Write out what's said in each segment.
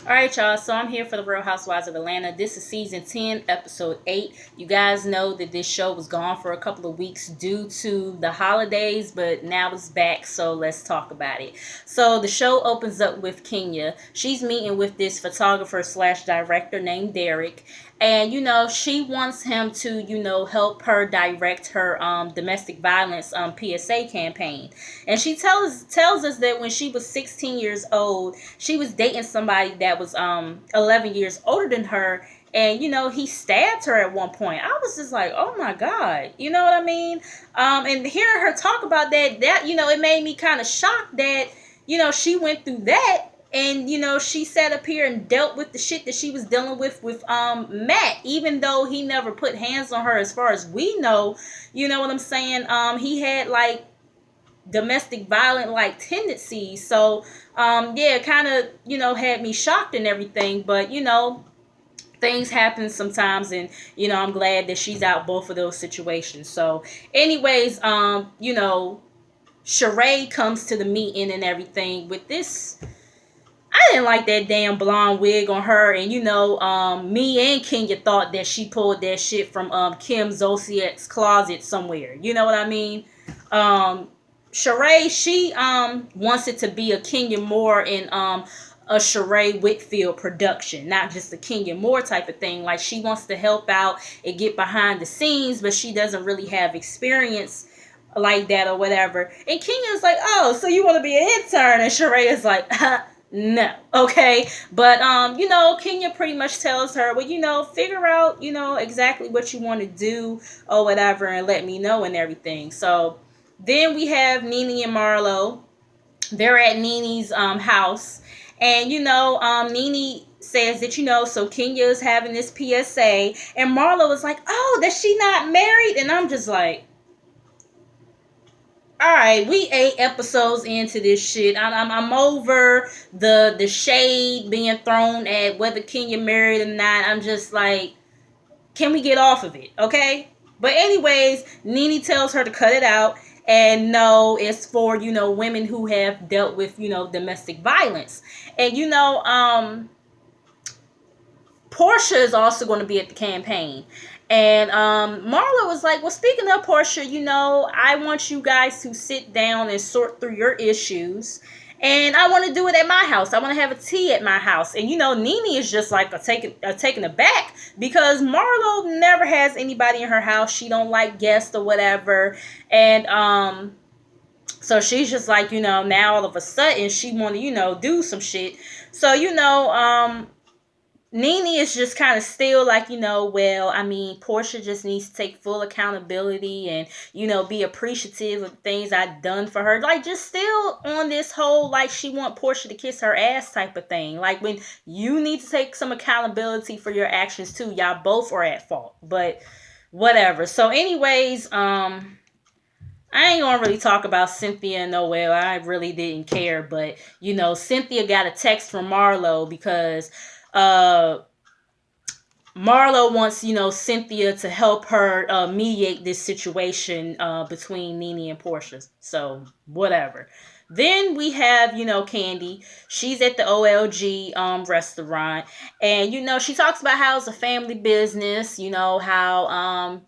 All right, y'all. So I'm here for the Real Housewives of Atlanta. This is season 10, episode 8. You guys know that this show was gone for a couple of weeks due to the holidays, but now it's back. So let's talk about it. So the show opens up with Kenya. She's meeting with this photographer slash director named Derek. And she wants him to help her direct her domestic violence PSA campaign. And she tells us that when she was 16 years old, she was dating somebody that was 11 years older than her. And he stabbed her at one point. I was just like, oh my god, you know what I mean? And hearing her talk about that it made me kind of shocked that she went through that. And she sat up here and dealt with the shit that she was dealing with Matt, even though he never put hands on her as far as we know. You know what I'm saying? He had like domestic violent like tendencies. So yeah, kind of had me shocked and everything. But things happen sometimes, and I'm glad that she's out both of those situations. So anyways, Sheree comes to the meeting and everything with this. I didn't like that damn blonde wig on her, and me and Kenya thought that she pulled that shit from Kim Zolciak's closet somewhere. You know what I mean? Sheree, she wants it to be a Kenya Moore and a Sheree Whitfield production, not just a Kenya Moore type of thing. Like, she wants to help out and get behind the scenes, but she doesn't really have experience like that or whatever. And Kenya's like, oh, so you want to be an intern? And Sheree is like, no, okay. But Kenya pretty much tells her, well, figure out exactly what you want to do or whatever, and let me know and everything. So then we have Nene and Marlo. They're at Nene's house, and Nene says that so Kenya is having this PSA, and Marlo is like, oh, that she not married? And I'm just like, all right, we 8 episodes into this shit. I'm over the shade being thrown at whether Kenya married or not. I'm just like, can we get off of it, okay? But anyways, Nene tells her to cut it out, and no, it's for women who have dealt with domestic violence. And Portia is also going to be at the campaign. And Marla was like, well, speaking of Portia, I want you guys to sit down and sort through your issues. And I want to do it at my house. I want to have a tea at my house. And, Nene is just like taken aback, because Marlo never has anybody in her house. She don't like guests or whatever. And so she's just like, now all of a sudden she want to, do some shit. So, Nene is just kind of still like, well, I mean, Portia just needs to take full accountability and, be appreciative of things I've done for her. Like, just still on this whole, like, she want Portia to kiss her ass type of thing. Like, when you need to take some accountability for your actions too. Y'all both are at fault, but whatever. So anyways, I ain't gonna really talk about Cynthia and Noel. I really didn't care, but, Cynthia got a text from Marlo because Marlo wants, Cynthia to help her mediate this situation between Nene and Portia. So, whatever. Then we have, Candy. She's at the OLG restaurant. And, she talks about how it's a family business. How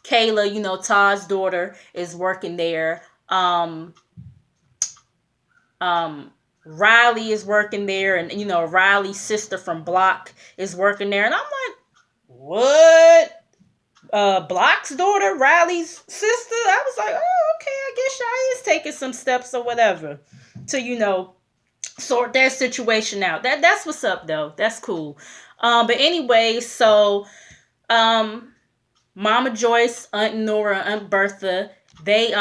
Kayla, Todd's daughter, is working there. Riley is working there, and Riley's sister from Block is working there, and I'm like, what? Block's daughter, Riley's sister? I was like, oh, okay, I guess y'all is taking some steps or whatever to sort that situation out. That's what's up though. That's cool. But anyway, so Mama Joyce, Aunt Nora, Aunt Bertha, they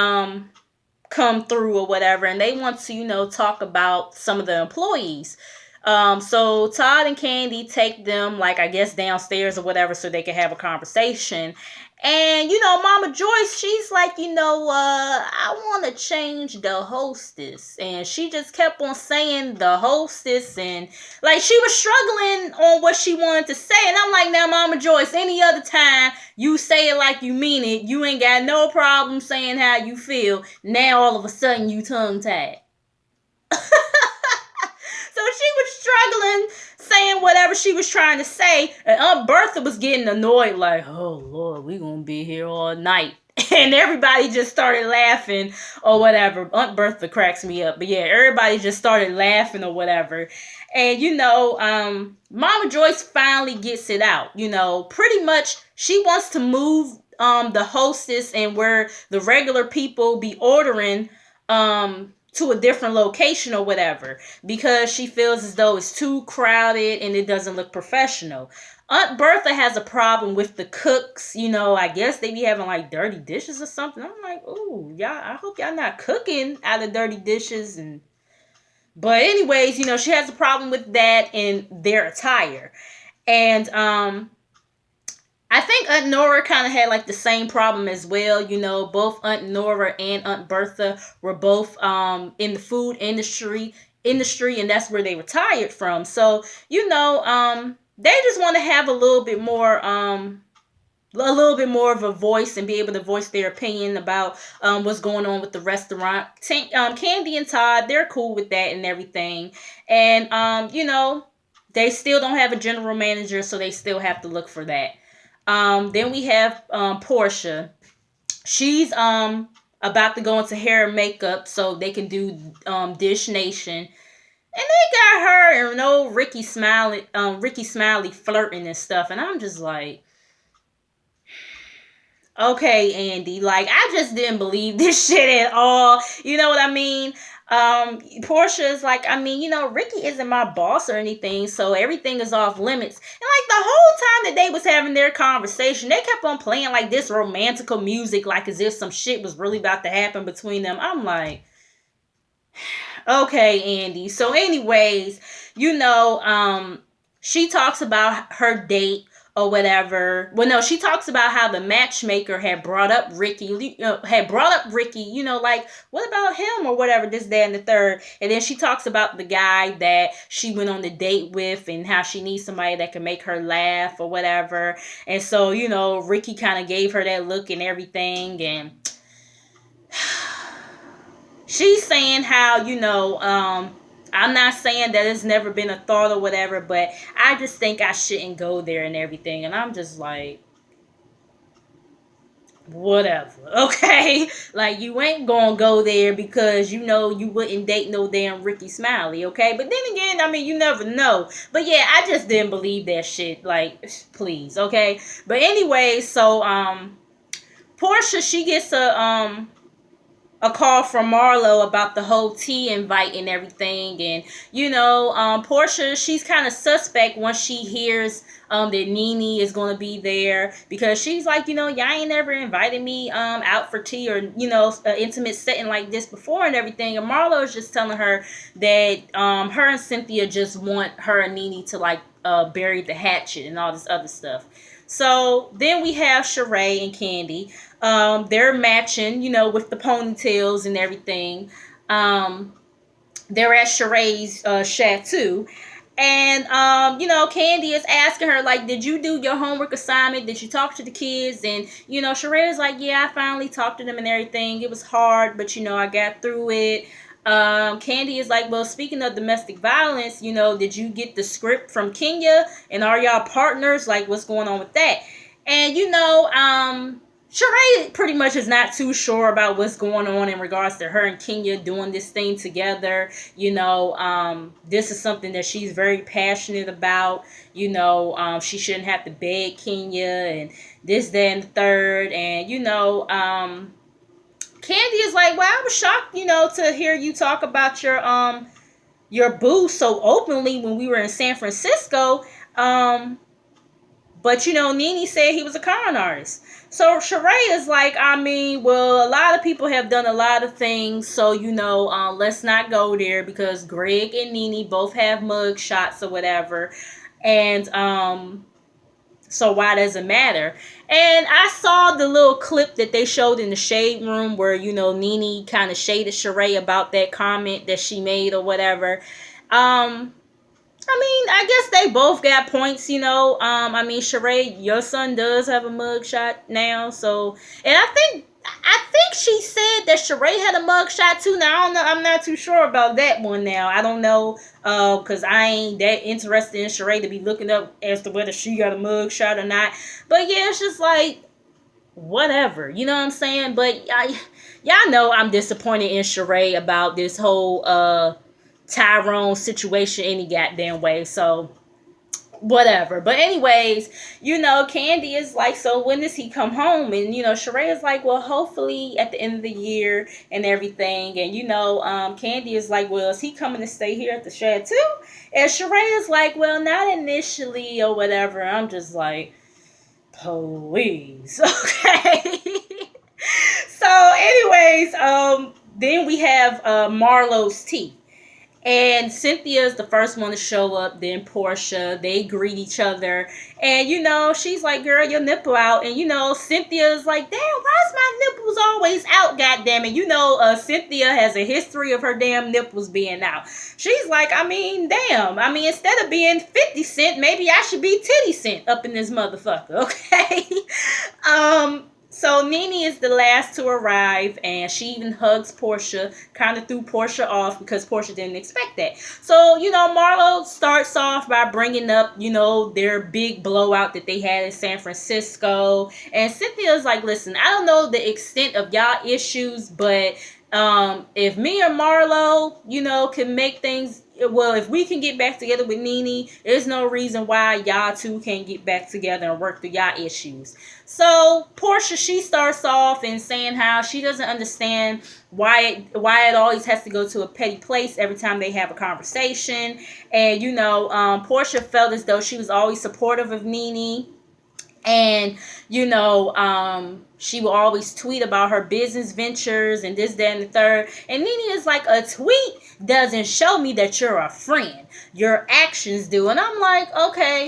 come through or whatever, and they want to talk about some of the employees. So Todd and Candy take them, like, I guess downstairs or whatever, so they can have a conversation. And Mama Joyce, she's like, I want to change the hostess. And she just kept on saying the hostess, and like she was struggling on what she wanted to say. And I'm like, now Mama Joyce, any other time you say it like you mean it, you ain't got no problem saying how you feel. Now all of a sudden you tongue tied. So she was struggling saying whatever she was trying to say, and Aunt Bertha was getting annoyed, like, oh Lord, we gonna be here all night. And everybody just started laughing or whatever. Aunt Bertha cracks me up. But yeah, everybody just started laughing or whatever. And Mama Joyce finally gets it out. Pretty much she wants to move the hostess and where the regular people be ordering to a different location or whatever, because she feels as though it's too crowded and it doesn't look professional. Aunt Bertha has a problem with the cooks. I guess they be having like dirty dishes or something. I'm like, ooh, y'all, I hope y'all not cooking out of dirty dishes. But anyways, she has a problem with that and their attire. And I think Aunt Nora kind of had like the same problem as well. Both Aunt Nora and Aunt Bertha were both in the food industry, and that's where they retired from. So, they just want to have a little bit more of a voice and be able to voice their opinion about what's going on with the restaurant. Candy and Todd, they're cool with that and everything. And they still don't have a general manager, so they still have to look for that. Then we have Portia. She's about to go into hair and makeup so they can do Dish Nation. And they got her and old Ricky Smiley flirting and stuff. And I'm just like, okay, Andy, like, I just didn't believe this shit at all. You know what I mean? Portia's like, Ricky isn't my boss or anything, so everything is off limits. And like the whole time that they was having their conversation, they kept on playing like this romantical music, like as if some shit was really about to happen between them. I'm like, okay, Andy. So anyways, she talks about her date or whatever. Well, no, she talks about how the matchmaker had brought up Ricky, like, what about him or whatever, this, that, and the third. And then she talks about the guy that she went on the date with and how she needs somebody that can make her laugh or whatever. And so, Ricky kind of gave her that look and everything. And she's saying how, I'm not saying that it's never been a thought or whatever, but I just think I shouldn't go there and everything. And I'm just like, whatever, okay? Like, you ain't gonna go there because you wouldn't date no damn Ricky Smiley, okay? But then again, you never know. But yeah, I just didn't believe that shit. Like, please, okay? But anyway, so Portia, she gets a call from Marlo about the whole tea invite and everything. And, Portia, she's kind of suspect once she hears that Nene is going to be there, because she's like, y'all ain't never invited me out for tea or, an intimate setting like this before and everything. And Marlo is just telling her that her and Cynthia just want her and Nene to, like, bury the hatchet and all this other stuff. So then we have Sheree and Candy. They're matching, with the ponytails and everything. They're at Sheree's chateau. And, Candy is asking her, like, did you do your homework assignment? Did you talk to the kids? And, Sheree is like, yeah, I finally talked to them and everything. It was hard, but, I got through it. Candy is like, well, speaking of domestic violence, did you get the script from Kenya? And are y'all partners? Like, what's going on with that? And, Sheree pretty much is not too sure about what's going on in regards to her and Kenya doing this thing together. This is something that she's very passionate about. She shouldn't have to beg Kenya and this, that, and the third. And, Candy is like, well, I was shocked, to hear you talk about your boo so openly when we were in San Francisco. But, Nene said he was a con artist. So Sheree is like, well, a lot of people have done a lot of things. So, let's not go there, because Greg and Nene both have mug shots or whatever. And so why does it matter? And I saw the little clip that they showed in the shade room where, Nene kind of shaded Sheree about that comment that she made or whatever. I guess they both got points, Sheree, your son does have a mugshot now, so, and I think I think she said that Sheree had a mugshot too. Now I don't know. I'm not too sure about that one. Now I don't know, cause I ain't that interested in Sheree to be looking up as to whether she got a mugshot or not. But yeah, it's just like whatever. You know what I'm saying? But y'all know I'm disappointed in Sheree about this whole Tyrone situation any goddamn way. So whatever. But anyways, Candy is like, so when does he come home? And Sheree is like, well, hopefully at the end of the year and everything. And Candy is like, well, is he coming to stay here at the shed too? And Sheree is like, well, not initially or whatever. I'm just like, please. Okay. So anyways, then we have Marlo's tea. And Cynthia is the first one to show up, then Portia. They greet each other. And, she's like, girl, your nipple out. And, Cynthia's like, damn, why's my nipples always out, goddammit? Cynthia has a history of her damn nipples being out. She's like, damn. Instead of being 50 Cent, maybe I should be Titty Cent up in this motherfucker, okay? So Nene is the last to arrive, and she even hugs Portia, kind of threw Portia off because Portia didn't expect that. So, Marlo starts off by bringing up, their big blowout that they had in San Francisco. And Cynthia's like, listen, I don't know the extent of y'all issues, but if me and Marlo, can make things, well, if we can get back together with Nene, there's no reason why y'all two can't get back together and work through y'all issues. So Portia, she starts off and saying how she doesn't understand why it always has to go to a petty place every time they have a conversation. And Portia felt as though she was always supportive of Nene. And, she will always tweet about her business ventures and this, that, and the third. And Nene is like, a tweet doesn't show me that you're a friend. Your actions do. And I'm like, okay,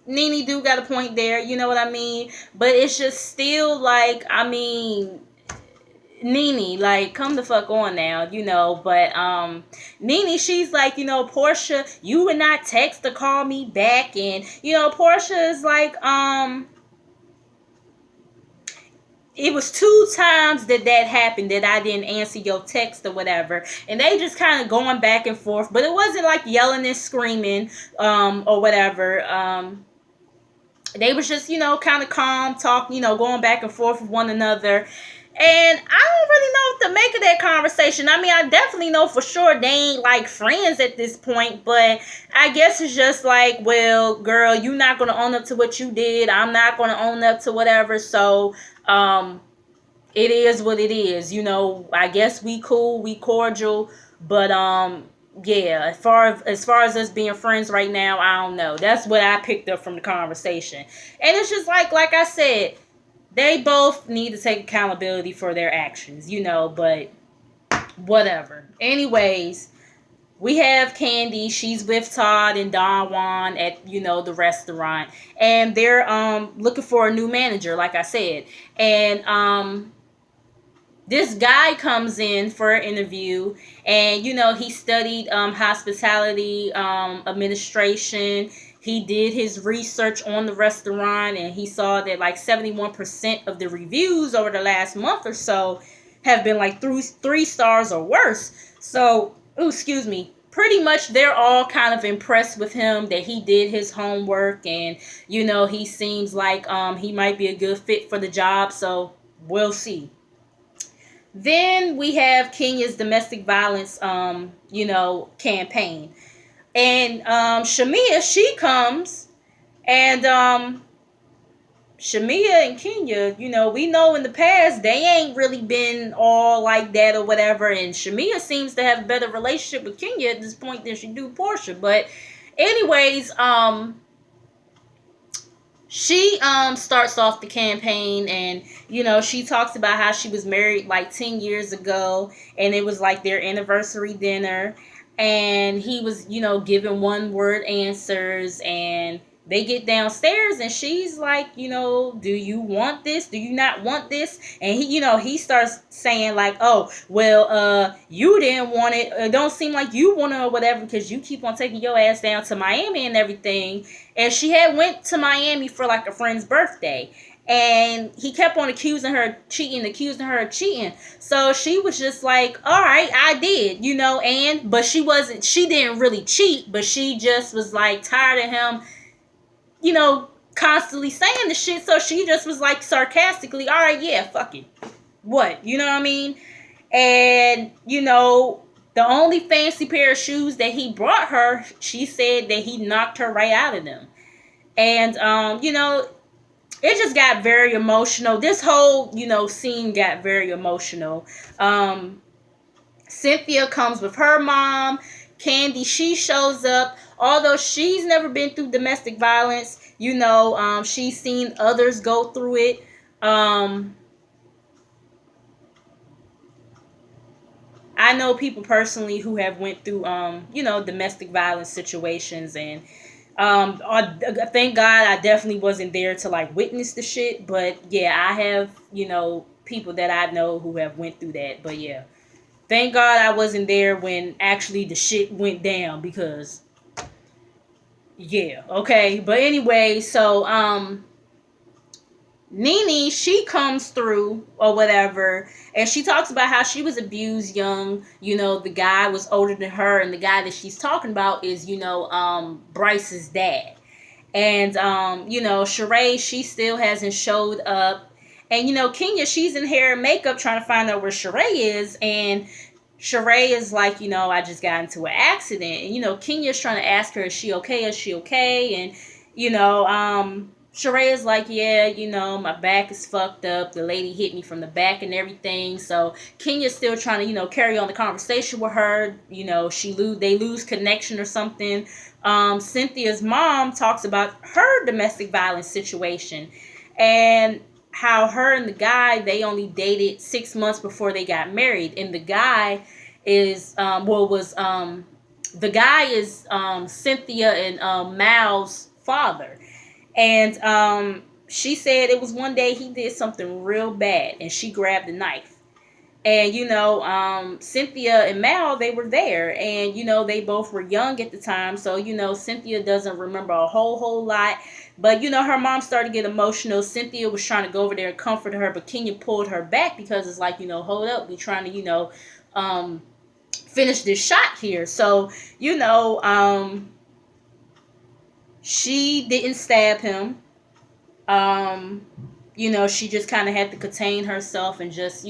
Nene do got a point there. You know what I mean? But it's just still like, Nene, like, come the fuck on now, but Nene, she's like, Portia, you would not text or call me back. And Portia is like, it was 2 times that happened that I didn't answer your text or whatever. And they just kind of going back and forth, but it wasn't like yelling and screaming or whatever. They was just, kind of calm, talk, going back and forth with one another. And I don't really know what to make of that conversation. I definitely know for sure they ain't like friends at this point, but I guess it's just like, well, girl, you're not going to own up to what you did. I'm not going to own up to whatever. So, it is what it is. I guess we cool, we cordial, but, yeah, as far as us being friends right now, I don't know. That's what I picked up from the conversation. And it's just like I said, they both need to take accountability for their actions, but whatever. Anyways, we have Candy. She's with Todd and Don Juan at, the restaurant. And they're looking for a new manager, like I said. And this guy comes in for an interview, and he studied hospitality administration. He did his research on the restaurant, and he saw that like 71% of the reviews over the last month or so have been like 3 stars or worse. So, excuse me, pretty much they're all kind of impressed with him, that he did his homework, and he seems like he might be a good fit for the job. So we'll see. Then we have Kenya's domestic violence, campaign. And Shamia, she comes, and Shamia and Kenya, we know in the past they ain't really been all like that or whatever. And Shamia seems to have a better relationship with Kenya at this point than she do Portia. But anyways, she starts off the campaign, and she talks about how she was married like 10 years ago, and it was like their anniversary dinner, and he was giving 1-word answers, and they get downstairs, and she's like, do you want this? Do you not want this? And he starts saying like, oh, well, you didn't want it. It don't seem like you want it or whatever, because you keep on taking your ass down to Miami and everything. And she had went to Miami for like a friend's birthday. And he kept on accusing her of cheating. So she was just like, all right, I did, but she didn't really cheat, but she just was like tired of him, you know, constantly saying the shit. So she just was like sarcastically, all right, yeah, fuck it. What? You know what I mean? And, the only fancy pair of shoes that he brought her, she said that he knocked her right out of them. And, it just got very emotional. This whole, scene got very emotional. Cynthia comes with her mom. Candy, she shows up. Although she's never been through domestic violence, she's seen others go through it. I know people personally who have went through, domestic violence situations, and thank God I definitely wasn't there to like witness the shit. But yeah, I have, people that I know who have went through that. But yeah, thank God I wasn't there when actually the shit went down, because yeah, okay. But anyway, so Nene, she comes through or whatever, and she talks about how she was abused young. The guy was older than her, and the guy that she's talking about is, Bryce's dad. And, Sheree, she still hasn't showed up. And, Kenya, she's in hair and makeup trying to find out where Sheree is. And Sheree is like, I just got into an accident. And, Kenya's trying to ask her, is she okay? Is she okay? And, Sheree is like, yeah, my back is fucked up. The lady hit me from the back and everything. So Kenya's still trying to, carry on the conversation with her. They lose connection or something. Cynthia's mom talks about her domestic violence situation, and how her and the guy, they only dated 6 months before they got married. And the guy is, the guy is Cynthia and Mal's father. And she said it was one day he did something real bad, and she grabbed a knife. And, Cynthia and Mal, they were there. And, they both were young at the time. So, Cynthia doesn't remember a whole lot. But, her mom started to get emotional. Cynthia was trying to go over there and comfort her. But Kenya pulled her back, because it's like, hold up. We're trying to, finish this shot here. So, she didn't stab him. She just kind of had to contain herself and just,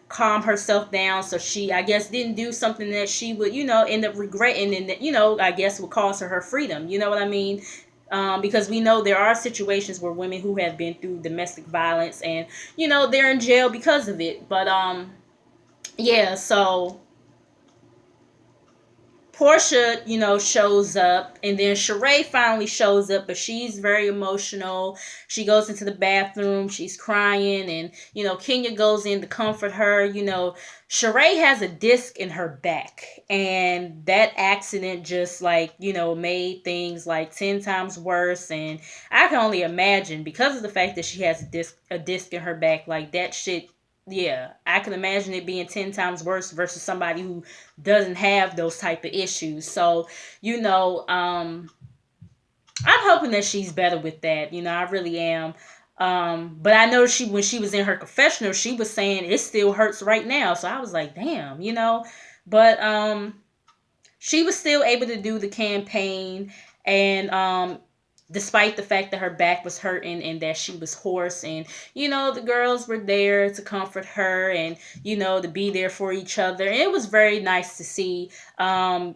calm herself down. So she, I guess, didn't do something that she would, end up regretting, and that, I guess would cost her freedom. You know what I mean? Because we know there are situations where women who have been through domestic violence and, they're in jail because of it. But, yeah, so Portia, shows up, and then Sheree finally shows up, but she's very emotional. She goes into the bathroom, she's crying, and, Kenya goes in to comfort her. Sheree has a disc in her back, and that accident just, like, made things like 10 times worse. And I can only imagine, because of the fact that she has a disc in her back, like, that shit, yeah, I can imagine it being 10 times worse versus somebody who doesn't have those type of issues. So, I'm hoping that she's better with that. I really am. But I know when she was in her confessional, she was saying it still hurts right now. So I was like, damn, But she was still able to do the campaign, and despite the fact that her back was hurting and that she was hoarse, and the girls were there to comfort her, and to be there for each other. And it was very nice to see. I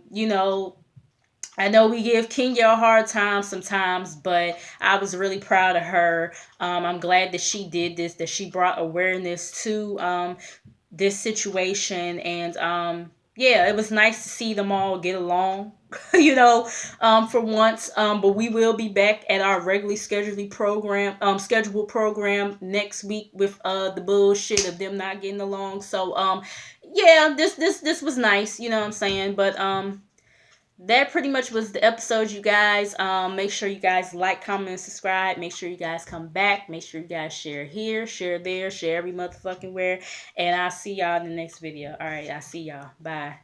know we give Kenya a hard time sometimes, but I was really proud of her. I'm glad that she did this, that she brought awareness to this situation. And yeah, it was nice to see them all get along, for once. But we will be back at our regularly scheduled program next week with the bullshit of them not getting along. So yeah, this was nice, you know what I'm saying? But that pretty much was the episode, you guys. Make sure you guys like, comment, and subscribe. Make sure you guys come back. Make sure you guys share here, share there, share every motherfucking where. And I'll see y'all in the next video. All right, I'll see y'all. Bye.